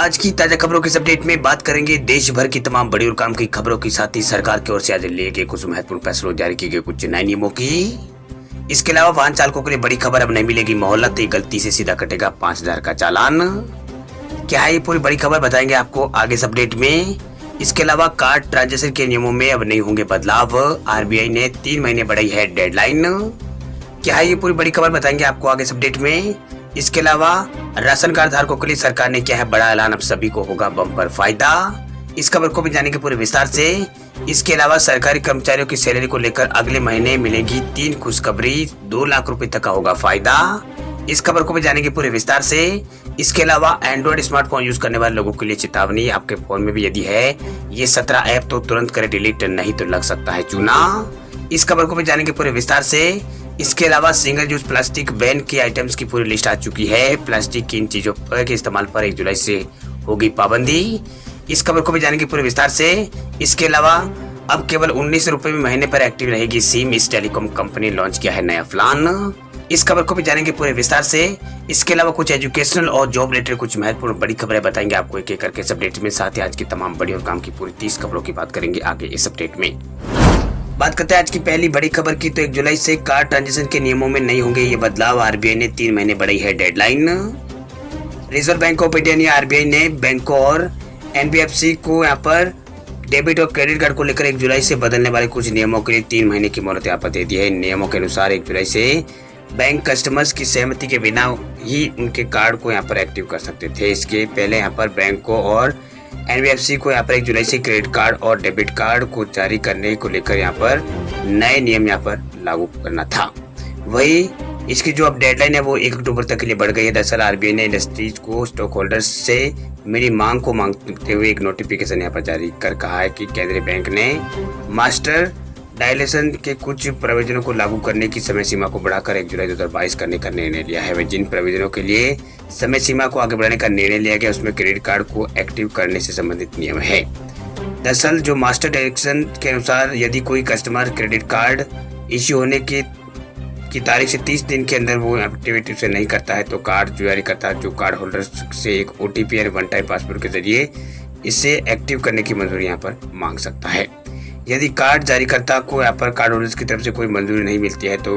आज की ताजा खबरों के अपडेट में बात करेंगे देश भर की तमाम बड़ी और काम की खबरों के साथ ही सरकार की ओर से आज लिए गए कुछ महत्वपूर्ण फैसलों जारी किए गए कुछ नए नियमों की। इसके अलावा वाहन चालकों के लिए बड़ी खबर, अब नहीं मिलेगी मोहलत, गलती से सीधा कटेगा 5,000 का चालान। क्या है ये पूरी बड़ी खबर बताएंगे आपको आगे इस अपडेट में। इसके अलावा कार्ड ट्रांजेक्शन के नियमों में अब नहीं होंगे बदलाव, आरबीआई ने 3 महीने बढ़ाई है डेडलाइन। क्या है ये पूरी बड़ी खबर बताएंगे आपको आगे इस अपडेट में। इसके अलावा राशन कार्ड धारकों के लिए सरकार ने किया है बड़ा ऐलान, अब सभी को होगा बम्पर फायदा। इस खबर को भी जानेंगे पूरे विस्तार से। इसके अलावा सरकारी कर्मचारियों की सैलरी को लेकर अगले महीने मिलेगी 3 खुशखबरी, 2 लाख रुपए तक का होगा फायदा। इस खबर को भी जानेंगे पूरे विस्तार से। इसके अलावा एंड्रॉइड स्मार्टफोन यूज करने वाले लोगों के लिए चेतावनी, आपके फोन में भी यदि है ये 17 ऐप तो तुरंत करें डिलीट, नहीं तो लग सकता है चूना। इस खबर को भी जानेंगे पूरे विस्तार से। इसके अलावा सिंगल यूज प्लास्टिक बैन के आइटम्स की पूरी लिस्ट आ चुकी है। प्लास्टिक की इन चीजों के इस्तेमाल पर 1 जुलाई से होगी पाबंदी। इस खबर को भी जानेंगे पूरे विस्तार से। इसके अलावा अब केवल 19 रुपए में महीने पर एक्टिव रहेगी सिम, इस टेलीकॉम कंपनी लॉन्च किया है नया प्लान। इस खबर को भी जानेंगे पूरे विस्तार से। इसके अलावा कुछ एजुकेशनल और जॉब रिलेटेड कुछ महत्वपूर्ण बड़ी खबरें बताएंगे आपको एक एक करके इस अपडेट में। साथ ही आज की तमाम बड़ी और काम की पूरी 30 खबरों की बात करेंगे आगे इस अपडेट में। बात करते हैं आज की पहली बड़ी खबर की, तो 1 जुलाई से कार्ड ट्रांजेक्शन के नियमों में नहीं होंगे ये बदलाव, आरबीआई ने 3 महीने बढ़ाई है deadline. Reserve bank of India ने आरबीआई ने बैंकों और एनबीएफसी को यहाँ पर डेबिट और क्रेडिट कार्ड को लेकर 1 जुलाई से बदलने वाले कुछ नियमों के लिए 3 महीने की मोहलत यहाँ पर दे दी है। इन नियमों के अनुसार 1 जुलाई से बैंक कस्टमर्स की सहमति के बिना ही उनके कार्ड को यहाँ पर एक्टिव कर सकते थे। इसके पहले यहाँ पर बैंकों और एनबीएफसी को यहाँ पर 1 जुलाई से क्रेडिट कार्ड और डेबिट कार्ड को जारी करने को लेकर यहाँ पर नए नियम यहाँ पर लागू करना था। वही इसकी जो अब डेडलाइन है वो 1 अक्टूबर तक के लिए बढ़ गई है। दरअसल आरबीआई ने इंडस्ट्रीज को स्टॉक होल्डर्स से मेरी मांग को मांगते हुए एक नोटिफिकेशन यहाँ पर जारी कर कहा है कि केंद्रीय बैंक ने मास्टर डायलेशन के कुछ प्रयोजनों को लागू करने की समय सीमा को बढ़ाकर 1 जुलाई 2022 करने का निर्णय लिया है। वह जिन प्रयोजनों के लिए समय सीमा को आगे बढ़ाने का निर्णय लिया गया उसमें क्रेडिट कार्ड को एक्टिव करने से संबंधित नियम है। दरअसल जो मास्टर डायरेक्शन के अनुसार यदि कोई कस्टमर क्रेडिट कार्ड इश्यू होने की तारीख से 30 दिन के अंदर वो एक्टिविटी से नहीं करता है तो कार्ड जारी करता है जो कार्ड होल्डर से एक OTP या वन टाइम पासवर्ड के जरिए इसे एक्टिव करने की मंजूरी यहाँ पर मांग सकता है। यदि कार्ड जारीकर्ता को यहाँ पर कार्ड होल्डर्स की तरफ से कोई मंजूरी नहीं मिलती है तो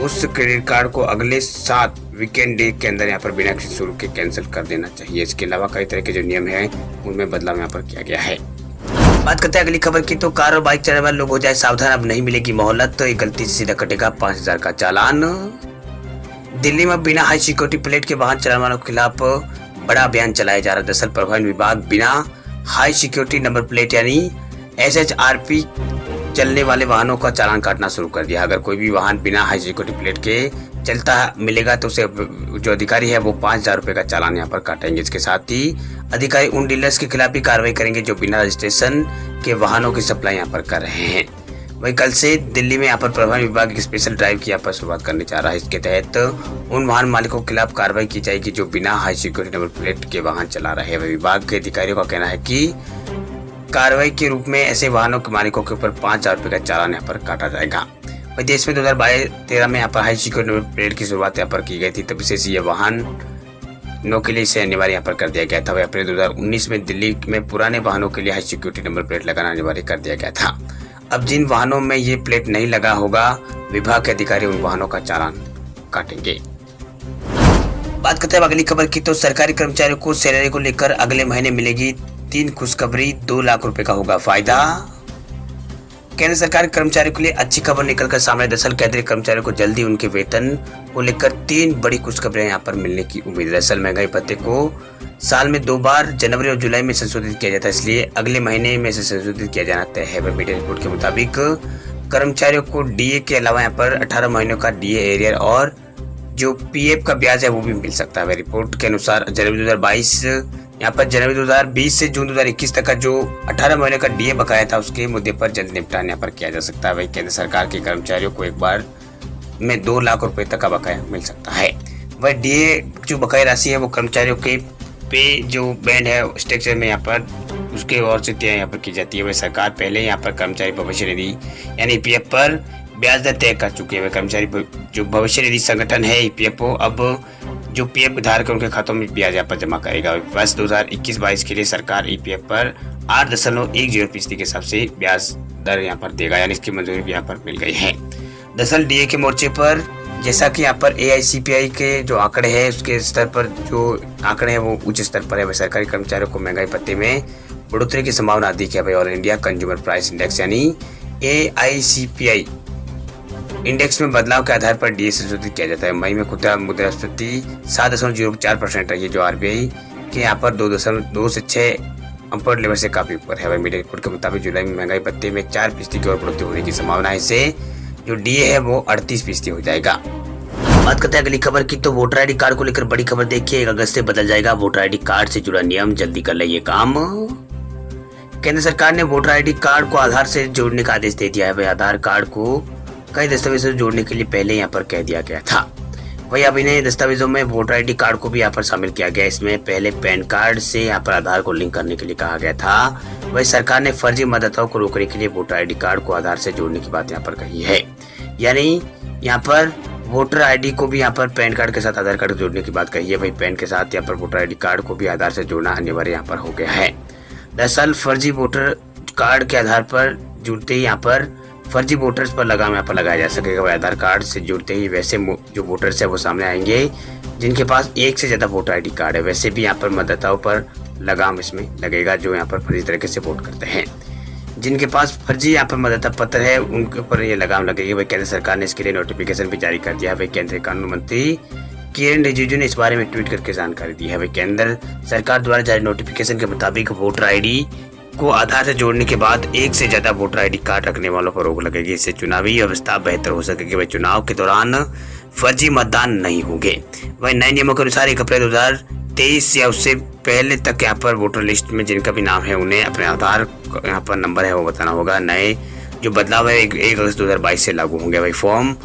उस क्रेडिट कार्ड को अगले 7 वीकेंड डे के अंदर यहाँ पर बिना किसी शुल्क के कैंसिल कर देना चाहिए। इसके अलावा कई तरह के जो नियम हैं उनमें बदलाव यहाँ पर किया गया है। बात करते हैं अगली खबर की, तो कार और बाइक चलाने वाले लोग हो जाए सावधान, अब नहीं मिलेगी मोहलत, तो एक गलती से सीधा कटेगा 5,000 का चालान। दिल्ली में बिना हाई सिक्योरिटी प्लेट के वाहन चलाने वालों के खिलाफ बड़ा अभियान चलाया जा रहा है। दरअसल परिवहन विभाग बिना हाई सिक्योरिटी नंबर प्लेट यानी SHRP चलने वाले वाहनों का चालान काटना शुरू कर दिया। अगर कोई भी वाहन बिना हाई सिक्योरिटी प्लेट के चलता मिलेगा तो उसे जो अधिकारी है वो 5,000 रुपए का चालान यहाँ पर काटेंगे। इसके साथ ही अधिकारी उन डीलर्स के खिलाफ भी कार्रवाई करेंगे जो बिना रजिस्ट्रेशन के वाहनों की सप्लाई यहाँ पर कर रहे हैं। वही कल से दिल्ली में यहाँ पर परिवहन विभाग एक स्पेशल ड्राइव की यहाँ पर शुरुआत करने जा रहा है। इसके तहत उन वाहन मालिकों के खिलाफ कार्रवाई की जाएगी जो बिना हाई सिक्योरिटी नंबर प्लेट के वाहन चला रहे हैं। विभाग के अधिकारियों का कहना है कि कार्रवाई के रूप में ऐसे वाहनों के मालिकों के ऊपर 5,000 रुपए का चालान यहाँ पर काटा जाएगा। वही देश में 2013 में यहाँ पर हाई सिक्योरिटी नंबर प्लेट की शुरुआत यहाँ पर की गई थी, तब से ये वाहनों के लिए इसे अनिवार्य यहाँ पर कर दिया गया था। वही अप्रैल 2019 में दिल्ली में पुराने वाहनों के लिए हाई सिक्योरिटी नंबर प्लेट लगाना अनिवार्य कर दिया गया था। अब जिन वाहनों में ये प्लेट नहीं लगा होगा विभाग के अधिकारी उन वाहनों का चालान काटेंगे। बात करते हैं अगली खबर की, तो सरकारी कर्मचारियों को सैलरी को लेकर अगले महीने मिलेगी 3 खुशखबरी, 2 लाख रुपए का होगा फायदा। केंद्र सरकार कर्मचारियों के लिए अच्छी खबर निकलकर सामने। दरअसल केंद्रीय कर्मचारियों को जल्दी उनके वेतन को लेकर 3 बड़ी खुशखबरियां यहाँ पर मिलने की उम्मीद है। दरअसल महंगाई भत्ते को साल में 2 बार जनवरी और जुलाई में संशोधित किया जाता है, इसलिए अगले महीने में इसे संशोधित किया जाना तय है। मीडिया रिपोर्ट के मुताबिक कर्मचारियों को DA के अलावा यहाँ पर 18 महीनों का DA एरियर और जो PF का ब्याज है वो भी मिल सकता है। रिपोर्ट के अनुसार जनवरी 2022 यहाँ पर जनवरी 2020 से जून 2021 तक का जो 18 महीने का DA बकाया था उसके मुद्दे पर जल्द निपटान यहाँ पर किया जा सकता है। वही केंद्र सरकार के कर्मचारियों को एक बार में 2 लाख रुपए तक का बकाया मिल सकता है। वह DA जो बकाया राशि है वो कर्मचारियों के पे जो बैंड है स्ट्रक्चर में यहाँ पर उसके ओर से तय यहाँ पर की जाती है। वह सरकार पहले यहाँ पर कर्मचारी भविष्य निधि यानी PF पर ब्याज दर तय कर चुकी है। वह कर्मचारी जो भविष्य निधि संगठन है EPFO अब जो पीएफ धारक है उनके खातों में ब्याज यहाँ पर जमा करेगा। वर्ष 2021-22 के लिए सरकार ईपीएफ पर 8.10% के हिसाब से ब्याज दर यहाँ पर देगा, यानी इसकी मंजूरी भी यहाँ पर मिल गई है। दरअसल डीए के मोर्चे पर जैसा कि यहाँ पर एआईसीपीआई के जो आंकड़े हैं उसके स्तर पर जो आंकड़े हैं वो उच्च स्तर पर है। सरकारी कर्मचारियों को महंगाई भत्ते में बढ़ोतरी की संभावना अधिक है। All India consumer price index यानी एआईसीपीआई इंडेक्स में बदलाव के आधार पर डीए संशोधित किया जाता है। मई में खुदरा मुद्रास्फीति 7.04% रही है, जो आरबीआई के यहाँ पर 2.2 से 6 अपवर्ड लेवल से काफी ऊपर है। मीडिया रिपोर्ट के मुताबिक जुलाई में महंगाई भत्ते में 4% की और बढ़ोतरी होने की संभावना है। इससे जो डीए है वो 38% हो जाएगा। बात करते हैं अगली खबर की, तो वोटर आईडी कार्ड को लेकर बड़ी खबर देखिए। 1 अगस्त से बदल जाएगा वोटर आईडी कार्ड से जुड़ा नियम, जल्दी कर ले ये काम। केंद्र सरकार ने वोटर आईडी कार्ड को आधार से जोड़ने का आदेश दे दिया है। वही आधार कार्ड को कई दस्तावेजों से जोड़ने के लिए पहले यहाँ पर कह दिया गया था। वही अब इन्हें दस्तावेजों में वोटर आईडी कार्ड को भी यहाँ पर शामिल किया गया। इसमें पहले पैन कार्ड से यहाँ पर आधार को लिंक करने के लिए कहा गया था। वही सरकार ने फर्जी मतदाताओं को रोकने के लिए वोटर आईडी कार्ड को आधार से जोड़ने की बात यहाँ पर कही है। यानी यहाँ पर वोटर आईडी को भी यहाँ पर पैन कार्ड के साथ आधार कार्ड जोड़ने की बात कही है। वही पैन के साथ यहाँ पर वोटर आईडी कार्ड को भी आधार से जोड़ना अनिवार्य यहाँ पर हो गया है। दरअसल फर्जी वोटर कार्ड के आधार पर जुड़ते ही यहाँ पर फर्जी वोटर्स पर लगाम यहाँ पर लगाया जा सकेगा। वह आधार कार्ड से जुड़ते ही वैसे जो वोटर्स है वो सामने आएंगे जिनके पास एक से ज्यादा वोटर आईडी कार्ड है। वैसे भी यहाँ पर मतदाताओं पर लगाम इसमें लगेगा जो यहाँ पर फर्जी तरीके से वोट करते हैं। जिनके पास फर्जी यहाँ पर मतदाता पत्र है उनके ऊपर ये लगाम लगेगी। वही केंद्र सरकार ने इसके लिए नोटिफिकेशन भी जारी कर दिया है। वही केंद्रीय कानून मंत्री किरेन रिजिजू ने इस बारे में ट्वीट करके जानकारी दी है। वही केंद्र सरकार द्वारा जारी नोटिफिकेशन के मुताबिक वोटर आईडी को आधार से जोड़ने के बाद एक से ज्यादा वोटर आईडी कार्ड रखने वालों पर रोक लगेगी। इससे चुनावी व्यवस्था बेहतर हो सकेगी। वही चुनाव के दौरान फर्जी मतदान नहीं होंगे। वही नए नियमों के अनुसार 1 अप्रैल 2023 या उससे पहले तक यहाँ पर वोटर लिस्ट में जिनका भी नाम है उन्हें अपने आधार यहाँ पर नंबर है वो बताना होगा। नए जो बदलाव है 1 अगस्त 2022 से लागू होंगे। वही फॉर्म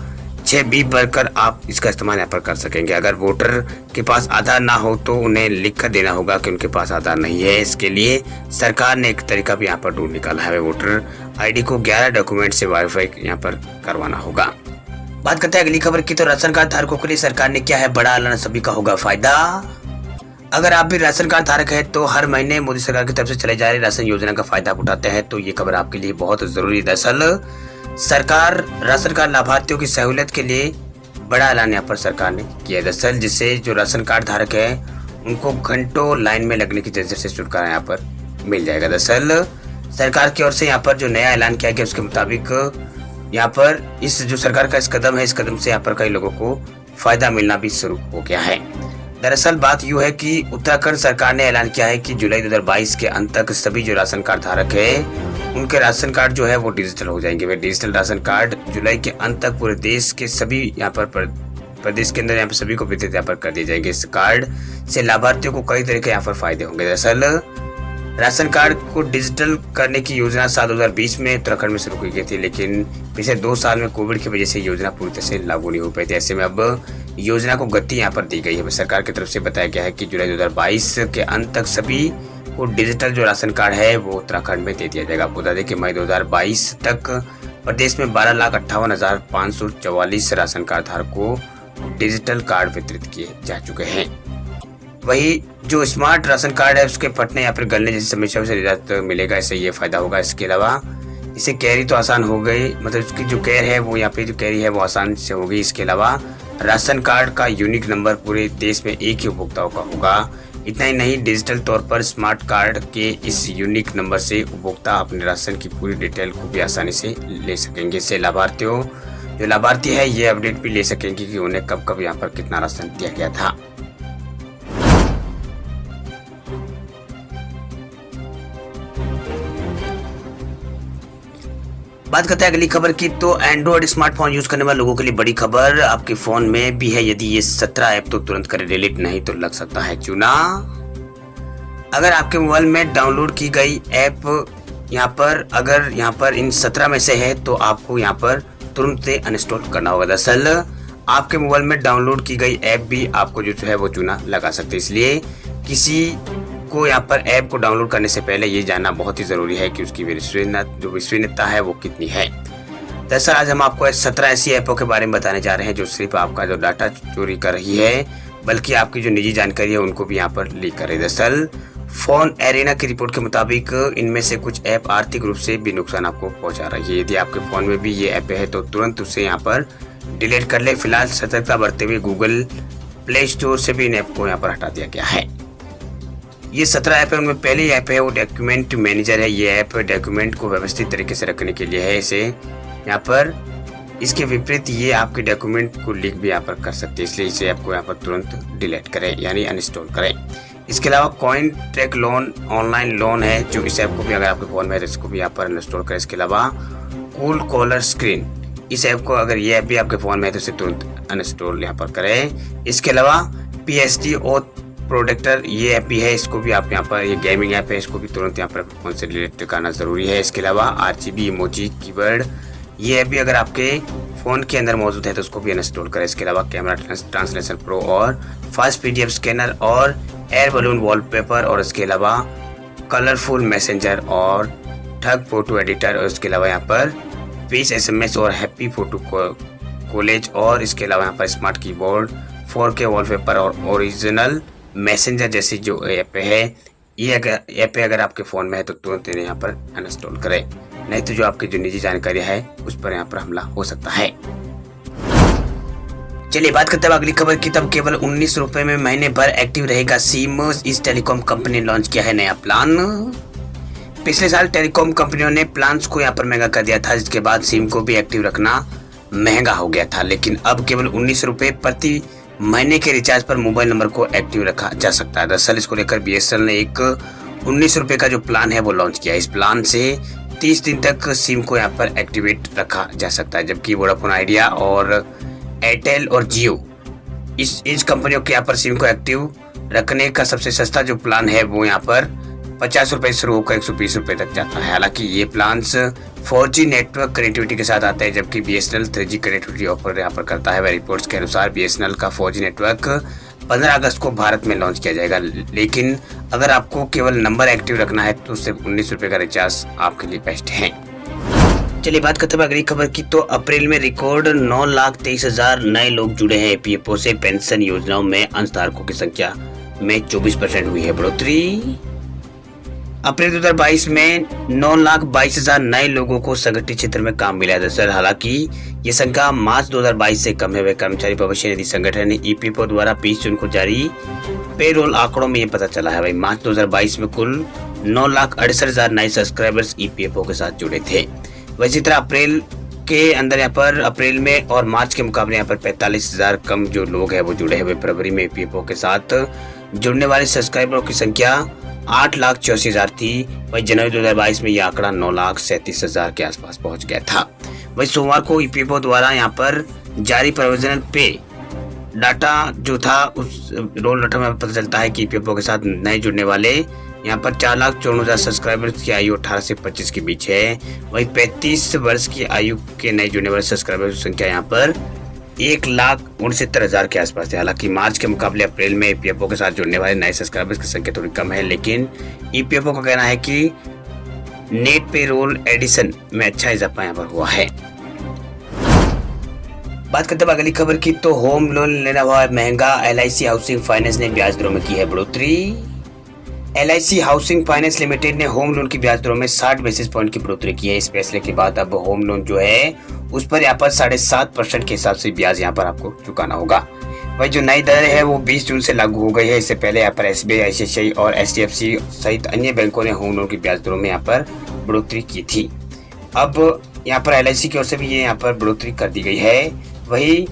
6B भरकर आप इसका इस्तेमाल यहाँ पर कर सकेंगे। अगर वोटर के पास आधार ना हो तो उन्हें लिख कर देना होगा कि उनके पास आधार नहीं है। इसके लिए सरकार ने एक तरीका भी यहाँ पर ढूंढ निकाला है। वोटर आईडी को 11 डॉक्यूमेंट से वेरीफाई यहाँ पर करवाना होगा। बात करते हैं अगली खबर की, तो राशन कार्ड धारकों के लिए सरकार ने क्या है बड़ा ऐलान, सभी का होगा फायदा। अगर आप भी राशन कार्ड धारक है तो हर महीने मोदी सरकार की तरफ से चले जा रही राशन योजना का फायदा उठाते हैं तो ये खबर आपके लिए बहुत जरूरी है। दरअसल सरकार राशन कार्ड लाभार्थियों की सहूलियत के लिए बड़ा ऐलान यहाँ पर सरकार ने किया है। दरअसल जिससे जो राशन कार्ड धारक है उनको घंटों लाइन में लगने की झंझट से छुटकारा यहाँ पर मिल जाएगा। दरअसल सरकार की ओर से यहाँ पर जो नया ऐलान किया गया उसके मुताबिक यहाँ पर इस जो सरकार का इस कदम है, इस कदम से यहाँ पर कई लोगों को फायदा मिलना भी शुरू हो गया है। दरअसल बात यूँ है कि उत्तराखंड सरकार ने ऐलान किया है कि जुलाई 2022 के अंत तक सभी जो राशन कार्ड धारक है उनके राशन कार्ड जो है वो डिजिटल हो जाएंगे। वे डिजिटल राशन कार्ड जुलाई के अंत तक पूरे देश के सभी यहाँ पर प्रदेश के अंदर यहाँ पर सभी को वितरित यहाँ पर कर दिए जाएंगे। इस कार्ड से लाभार्थियों को कई तरह के यहाँ पर फायदे होंगे। दरअसल राशन कार्ड को डिजिटल करने की योजना साल 2020 में उत्तराखंड में शुरू की गई थी, लेकिन पिछले 2 साल में कोविड की वजह से योजना पूरी तरह से लागू नहीं हो पाई थी। ऐसे में अब योजना को गति यहाँ पर दी गई है। सरकार की तरफ से बताया गया है कि जुलाई 2022 के अंत तक सभी को डिजिटल जो राशन कार्ड है वो उत्तराखंड में दे दिया जाएगा। आपको बता दें कि मई 2022 तक प्रदेश में 12,58,444 राशन कार्ड धारकों को डिजिटल कार्ड वितरित किए जा चुके हैं। वही जो स्मार्ट राशन कार्ड है उसके फटने या फिर गलने जैसी समस्याओं से निजात मिलेगा, इससे ये फायदा होगा। इसके अलावा इसे कैरी तो आसान हो गई, मतलब इसकी जो कैर है वो यहाँ पे जो कैरी है वो आसान से होगी। इसके अलावा राशन कार्ड का यूनिक नंबर पूरे देश में एक ही उपभोक्ताओं का होगा। इतना ही नहीं, डिजिटल तौर पर स्मार्ट कार्ड के इस यूनिक नंबर से उपभोक्ता अपने राशन की पूरी डिटेल को भी आसानी से ले सकेंगे। इससे लाभार्थियों जो लाभार्थी है ये अपडेट भी ले सकेंगे कि उन्हें कब कब यहाँ पर कितना राशन दिया गया था। बात करते हैं अगली खबर की, तो एंड्रॉइड स्मार्टफोन यूज करने वाले लोगों के लिए बड़ी खबर आपके फोन में भी है। यदि ये 17 ऐप तो तुरंत करें डिलीट, नहीं तो लग सकता है चूना। अगर आपके मोबाइल में डाउनलोड की गई ऐप अगर यहाँ पर इन 17 में से है तो आपको यहाँ पर तुरंत से अनइंस्टॉल करना होगा। दरअसल आपके मोबाइल में डाउनलोड की गई ऐप भी आपको जो है वो चूना लगा सकते, इसलिए किसी को यहाँ पर ऐप को डाउनलोड करने से पहले ये जानना बहुत ही जरूरी है कि उसकी विश्वसनीयता है वो कितनी है। दरअसल आज हम आपको 17 ऐसी ऐपों के बारे में बताने जा रहे हैं जो सिर्फ आपका जो डाटा चोरी कर रही है बल्कि आपकी जो निजी जानकारी है उनको भी यहाँ पर लीक कर रहे हैं। दरअसल फोन एरेना की रिपोर्ट के मुताबिक इनमें से कुछ ऐप आर्थिक रूप से भी नुकसान आपको पहुंचा रही है। यदि आपके फोन में भी ये ऐप है तो तुरंत उसे यहाँ पर डिलीट कर ले। फिलहाल सतर्कता बरतते हुए गूगल प्ले स्टोर से भी इन ऐप को यहाँ पर हटा दिया गया है। ये 17 ऐप है, उनमें पहली ऐप है वो डॉक्यूमेंट मैनेजर है। ये ऐप डॉक्यूमेंट को व्यवस्थित तरीके से रखने के लिए है। इसे यहाँ पर इसके विपरीत ये आपके डॉक्यूमेंट को लीक भी यहाँ पर कर सकती है, इसलिए इसे आपको यहाँ पर तुरंत डिलीट करें यानी अनइंस्टॉल करें। इसके अलावा coin track loan online loan है, जो इस ऐप को भी अगर आपके फ़ोन में है तो इसको भी यहाँ पर अनइंस्टॉल करें। इसके अलावा कूल कॉलर स्क्रीन, इस ऐप को अगर ये ऐप भी आपके फ़ोन में है तो इसे तुरंत अनइंस्टॉल यहाँ पर करें। इसके अलावा PSD ओथ प्रोटेक्टर, ये ऐप भी है, इसको भी आप यहाँ पर, ये गेमिंग ऐप है, इसको भी तुरंत यहाँ पर फ़ोन से डिलीट करना ज़रूरी है। इसके अलावा RGB इमोजी कीवर्ड, ये ऐप भी अगर आपके फ़ोन के अंदर मौजूद है तो उसको भी अनइंस्टॉल करें। इसके अलावा कैमरा ट्रांसलेशन प्रो और फास्ट PDF स्कैनर और एयर बलून वॉलपेपर, और इसके अलावा कलरफुल मैसेंजर और ठग फोटो एडिटर, और इसके अलावा यहाँ पर पीस SMS और हैप्पी फोटो कॉलेज, और इसके अलावा यहाँ पर स्मार्ट कीबोर्ड, 4K वॉलपेपर और ओरिजिनल मैसेंजर जैसी जो ऐप है, ये ऐप अगर आपके फ़ोन में है तो तुरंत इन्हें यहाँ पर अनइंस्टॉल करें, नहीं तो जो आपकी जो निजी जानकारी है उस पर यहाँ पर हमला हो सकता है। चलिए बात करते हैं अगली खबर की। तब केवल 19 रुपए में महीने भर एक्टिव रहेगा सिम। इस टेलीकॉम कंपनी ने लॉन्च किया है नया प्लान। पिछले साल टेलीकॉम कंपनियों ने प्लान्स को यहाँ पर महंगा कर दिया था, जिसके बाद सिम को भी एक्टिव रखना महंगा हो गया था। लेकिन अब केवल 19 रुपए प्रति महीने के रिचार्ज पर मोबाइल नंबर को एक्टिव रखा जा सकता है। दरअसल इसको लेकर BSNL ने एक 19 रुपए का जो प्लान है वो लॉन्च किया है। इस प्लान से 30 दिन तक सिम को यहाँ पर एक्टिवेट रखा जा सकता है, जबकि वोडाफोन आइडिया और एयरटेल और जियो इस कंपनियों के यहाँ पर सिम को एक्टिव रखने का सबसे सस्ता जो प्लान है वो यहाँ पर 50 रुपए शुरू होकर 120 रुपए तक जाता है। हालांकि ये प्लान्स 4G नेटवर्क कनेक्टिविटी के साथ आते हैं, जबकि BSNL 3G कनेक्टिविटी ऑफर यहाँ पर करता है। वह रिपोर्ट्स के अनुसार BSNL का 4G नेटवर्क 15 अगस्त को भारत में लॉन्च किया जाएगा। लेकिन अगर आपको केवल नंबर एक्टिव रखना है तो सिर्फ 19 रुपए का रिचार्ज आपके लिए बेस्ट है। चलिए बात करते हैं अगली खबर की। तो अप्रैल में रिकॉर्ड 9,23,000 नए लोग जुड़े हैं EPFO से। पेंशन योजनाओं में अंशधारकों की संख्या में 24% हुई है बढ़ोतरी। अप्रैल 2022 में 9,22,000 नए लोगों को संगठित क्षेत्र में काम मिला है। दरअसल हालांकि ये संख्या मार्च 2022 से कम है। वे कर्मचारी भविष्य निधि संगठन EPFO द्वारा 20 जून को जारी पेरोल आंकड़ों में ये पता चला है। भाई मार्च 2022 में कुल 9,68,000 नए सब्सक्राइबर्स EPFO के साथ जुड़े थे। वैसी तरह अप्रैल के अंदर यहाँ पर अप्रैल में और मार्च के मुकाबले यहाँ पर 45,000 कम जो लोग हैं वो जुड़े हैं। फरवरी में EPFO के साथ जुड़ने वाले सब्सक्राइबरों की संख्या 8,84,000 थी। वही जनवरी 2022 में यह आंकड़ा 9,37,000 के आसपास पहुंच गया था। वही सोमवार को EPFO द्वारा यहाँ पर जारी प्रोविजनल पे डाटा जो था उस रोल डाटा में पता चलता है कि EPFO के साथ नए जुड़ने वाले यहाँ पर 4,54,000 सब्सक्राइबर्स की आयु 18 से 25 के बीच है। वही 35 वर्ष की आयु के नए जुड़ने वाले सब्सक्राइबर्स की संख्या यहाँ पर 1,69,000 के आसपास है। हालांकि मार्च के मुकाबले अप्रैल में EPFO के साथ जुड़ने वाले नए सब्सक्राइबर्स की संख्या थोड़ी कम है, लेकिन EPFO का कहना है कि नेट पे रोल एडिशन में अच्छा इजाफा यहाँ पर हुआ है। बात करते हैं अगली खबर की। तो होम लोन लेना हुआ महंगा। LIC हाउसिंग फाइनेंस ने ब्याज दरों में की है बढ़ोतरी। LIC हाउसिंग फाइनेंस लिमिटेड ने होम लोन की ब्याज दरों में 60 बेसिस पॉइंट की बढ़ोतरी की है। इस फैसले के बाद अब होम लोन जो है उस पर यहाँ पर 7.5% के हिसाब से ब्याज यहाँ पर आपको चुकाना होगा। वही जो नई दर है वो 20 जून से लागू हो गई है। इससे पहले यहाँ पर SBI, ICICI और HDFC सहित अन्य बैंकों ने होम लोन की ब्याज दरों में यहाँ पर बढ़ोतरी की थी। अब यहाँ पर LIC की ओर से भी ये यहाँ पर बढ़ोतरी कर दी गई है। वही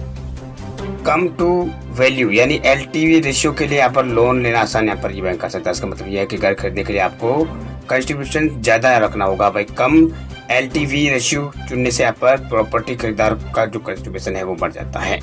कम टू वैल्यू यानी LTV रेशियो के लिए यहाँ पर लोन लेना आसान यहाँ पर ये बैंक कर सकता है। इसका मतलब यह है कि घर खरीदने के लिए आपको कंट्रीब्यूशन ज़्यादा रखना होगा। भाई कम LTV रेशियो चुनने से यहाँ पर प्रॉपर्टी खरीदार का जो कंट्रीब्यूशन है वो बढ़ जाता है।